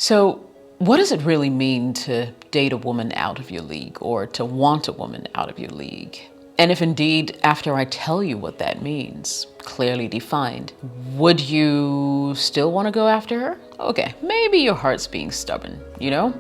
So what does it really mean to date a woman out of your league or to want a woman out of your league? And if indeed, after I tell you what that means, clearly defined, would you still want to go after her? Okay, maybe your heart's being stubborn, you know?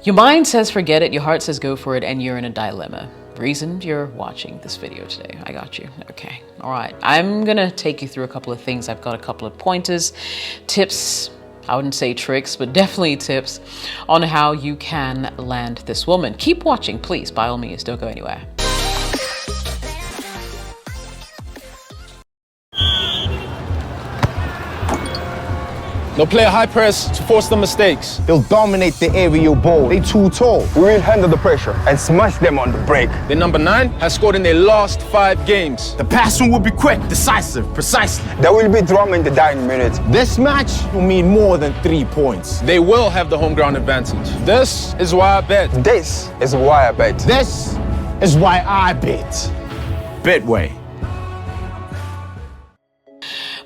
Your mind says forget it, your heart says go for it, and you're in a dilemma. Reason you're watching this video today. I got you. Okay, all right. I'm gonna take you through a couple of things. I've got a couple of pointers, tips, I wouldn't say tricks, but definitely tips on how you can land this woman. Keep watching, please, by all means, don't go anywhere. They'll play a high press to force the mistakes. They'll dominate the aerial ball. They too tall. We will handle the pressure and smash them on the break. The number 9 has scored in their last 5 games. The passing will be quick, decisive, precisely. There will be drama in the dying minute. This match will mean more than 3 points. They will have the home ground advantage. This is why I bet. This is why I bet. This is why I bet. Betway.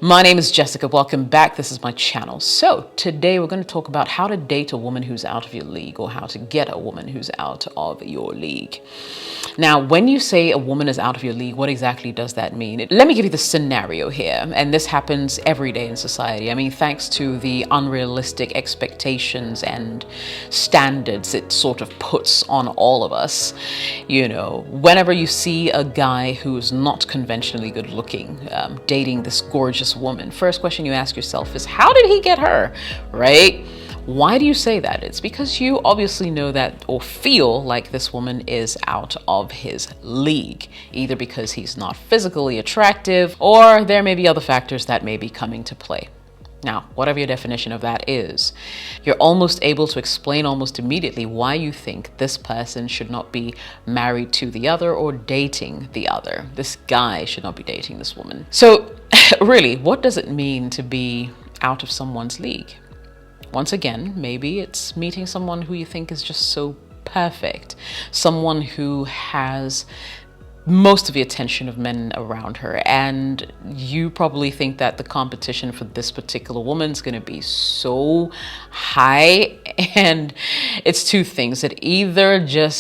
My name is Jessica. Welcome back. This is my channel. So today we're going to talk about how to date a woman who's out of your league, or how to get a woman who's out of your league. Now, when you say a woman is out of your league, what exactly does that mean? Let me give you the scenario here. And this happens every day in society. I mean, thanks to the unrealistic expectations and standards it sort of puts on all of us. You know, whenever you see a guy who's not conventionally good looking, dating this gorgeous woman, first question you ask yourself is, how did he get her, right? Why do you say that? It's because you obviously know that, or feel like this woman is out of his league, either because he's not physically attractive, or there may be other factors that may be coming to play. Now, whatever your definition of that is, you're almost able to explain almost immediately why you think this person should not be married to the other or dating the other. This guy should not be dating this woman. So really, what does it mean to be out of someone's league? Once again, maybe it's meeting someone who you think is just so perfect, someone who has most of the attention of men around her, and you probably think that the competition for this particular woman is going to be so high, and it's two things. It either just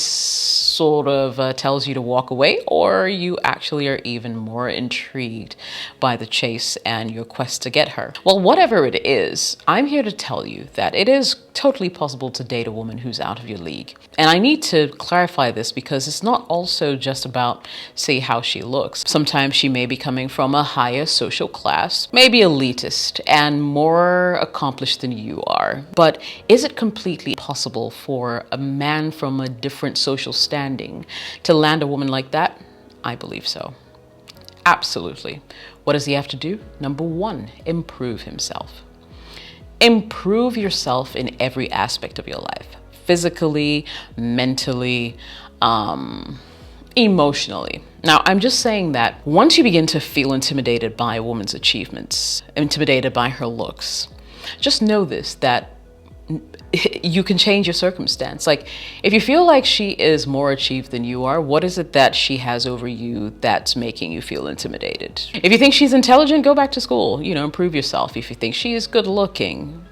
sort of tells you to walk away, or you actually are even more intrigued by the chase and your quest to get her. Well, whatever it is, I'm here to tell you that it is totally possible to date a woman who's out of your league. And I need to clarify this because it's not also just about, say, how she looks. Sometimes she may be coming from a higher social class, maybe elitist and more accomplished than you are. But is it completely possible for a man from a different social standing to land a woman like that? I believe so. Absolutely. What does he have to do? Number 1, improve himself. Improve yourself in every aspect of your life. Physically, mentally, emotionally. Now, I'm just saying that once you begin to feel intimidated by a woman's achievements, intimidated by her looks, just know this, that you can change your circumstance. Like, if you feel like she is more achieved than you are, what is it that she has over you that's making you feel intimidated? If you think she's intelligent, go back to school, you know, improve yourself. If you think she is good looking,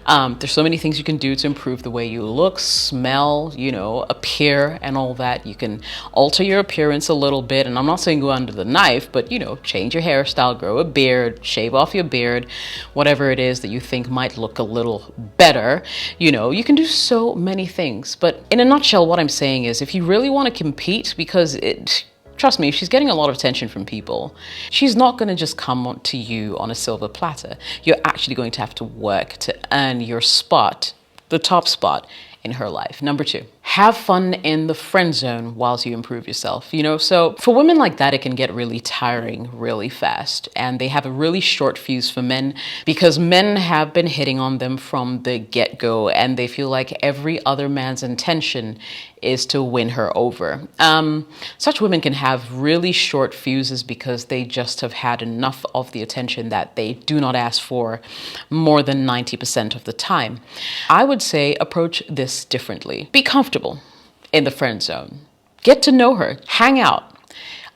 there's so many things you can do to improve the way you look, smell, you know, appear and all that. You can alter your appearance a little bit. And I'm not saying go under the knife, but, you know, change your hairstyle, grow a beard, shave off your beard, whatever it is that you think might look a little better. You know, you can do so many things. But in a nutshell, what I'm saying is, if you really want to compete, because trust me, she's getting a lot of attention from people, she's not going to just come to you on a silver platter. You're actually going to have to work to earn your spot, the top spot in her life. Number 2, have fun in the friend zone whilst you improve yourself. You know, so for women like that, it can get really tiring really fast, and they have a really short fuse for men because men have been hitting on them from the get-go, and they feel like every other man's intention is to win her over. Such women can have really short fuses because they just have had enough of the attention that they do not ask for more than 90% of the time. I would say approach this differently. Be comfortable in the friend zone. Get to know her. Hang out.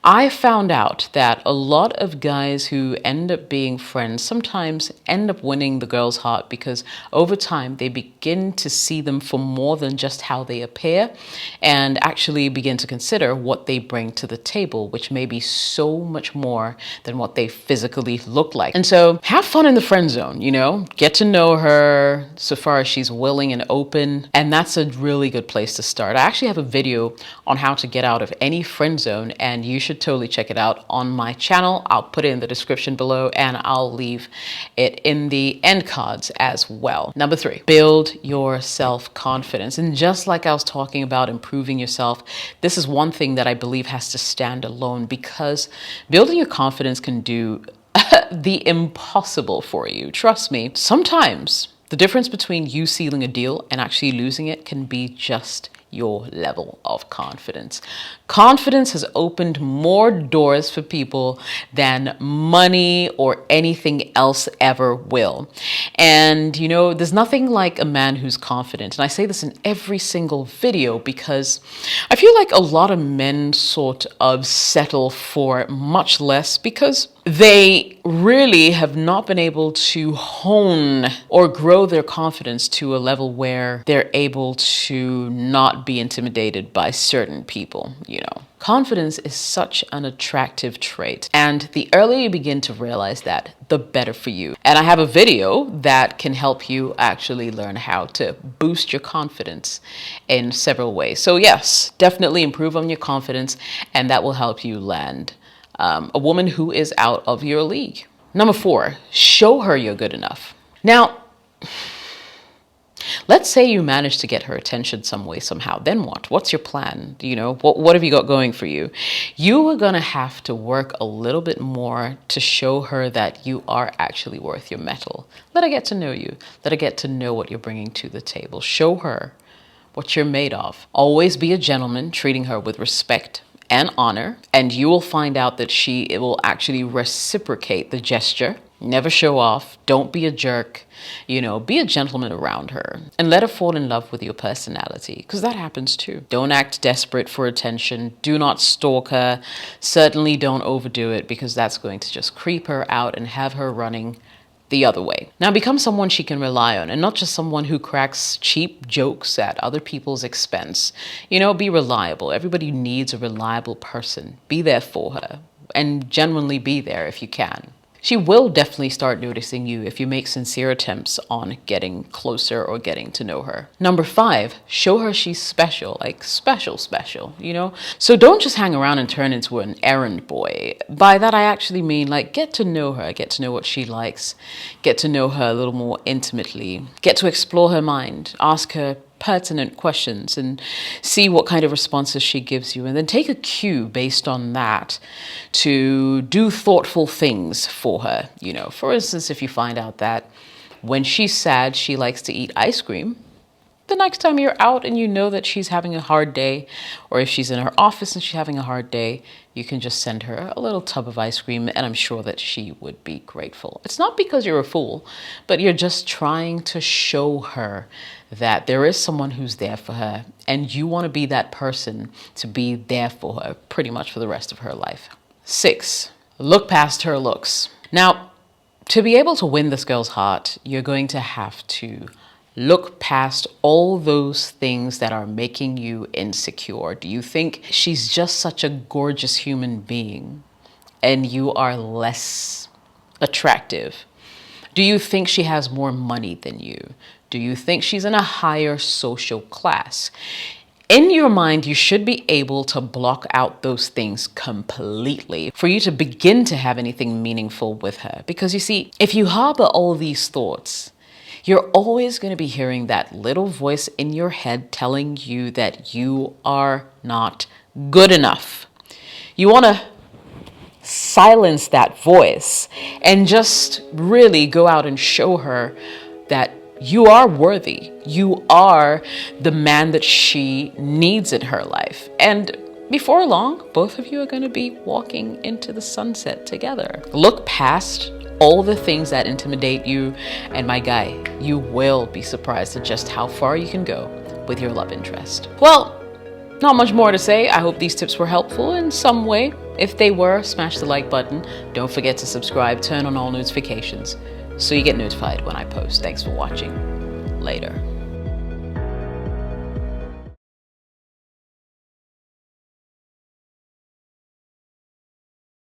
I found out that a lot of guys who end up being friends sometimes end up winning the girl's heart because over time they begin to see them for more than just how they appear and actually begin to consider what they bring to the table, which may be so much more than what they physically look like. And so have fun in the friend zone, you know, get to know her so far as she's willing and open. And that's a really good place to start. I actually have a video on how to get out of any friend zone, and you should totally check it out on my channel. I'll put it in the description below and I'll leave it in the end cards as well. Number 3, build your self-confidence. And just like I was talking about improving yourself, this is one thing that I believe has to stand alone, because building your confidence can do the impossible for you. Trust me, sometimes the difference between you sealing a deal and actually losing it can be just your level of confidence. Confidence has opened more doors for people than money or anything else ever will. And you know, there's nothing like a man who's confident. And I say this in every single video because I feel like a lot of men sort of settle for much less because they really have not been able to hone or grow their confidence to a level where they're able to not be intimidated by certain people, you know. Confidence is such an attractive trait, and the earlier you begin to realize that, the better for you. And I have a video that can help you actually learn how to boost your confidence in several ways. So yes, definitely improve on your confidence, and that will help you land a woman who is out of your league. Number 4, show her you're good enough. Now, let's say you manage to get her attention some way, somehow. Then what? What's your plan? You know, what have you got going for you? You are going to have to work a little bit more to show her that you are actually worth your mettle. Let her get to know you. Let her get to know what you're bringing to the table. Show her what you're made of. Always be a gentleman, treating her with respect and honor, and you will find out that she will actually reciprocate the gesture. Never show off. Don't be a jerk. You know, be a gentleman around her and let her fall in love with your personality, because that happens too. Don't act desperate for attention. Do not stalk her. Certainly don't overdo it, because that's going to just creep her out and have her running the other way. Now become someone she can rely on, and not just someone who cracks cheap jokes at other people's expense. You know, be reliable. Everybody needs a reliable person. Be there for her, and genuinely be there if you can. She will definitely start noticing you if you make sincere attempts on getting closer or getting to know her. Number 5, show her she's special, like special, you know? So don't just hang around and turn into an errand boy. By that, I actually mean like get to know her, get to know what she likes, get to know her a little more intimately, get to explore her mind, ask her pertinent questions and see what kind of responses she gives you, and then take a cue based on that to do thoughtful things for her. You know, for instance, if you find out that when she's sad, she likes to eat ice cream, the next time you're out and you know that she's having a hard day, or if she's in her office and she's having a hard day, you can just send her a little tub of ice cream, and I'm sure that she would be grateful. It's not because you're a fool, but you're just trying to show her that there is someone who's there for her, and you want to be that person to be there for her pretty much for the rest of her life. 6, look past her looks. Now, to be able to win this girl's heart, you're going to have to look past all those things that are making you insecure. Do you think she's just such a gorgeous human being and you are less attractive? Do you think she has more money than you? Do you think she's in a higher social class? In your mind, you should be able to block out those things completely for you to begin to have anything meaningful with her. Because you see, if you harbor all these thoughts, you're always going to be hearing that little voice in your head telling you that you are not good enough. You want to silence that voice and just really go out and show her that you are worthy. You are the man that she needs in her life. And before long, both of you are going to be walking into the sunset together. Look past all the things that intimidate you, and my guy, you will be surprised at just how far you can go with your love interest. Well, Not much more to say. I hope these tips were helpful in some way. If they were, smash the like button. Don't forget to subscribe, turn on all notifications so you get notified when I post. Thanks for watching. Later.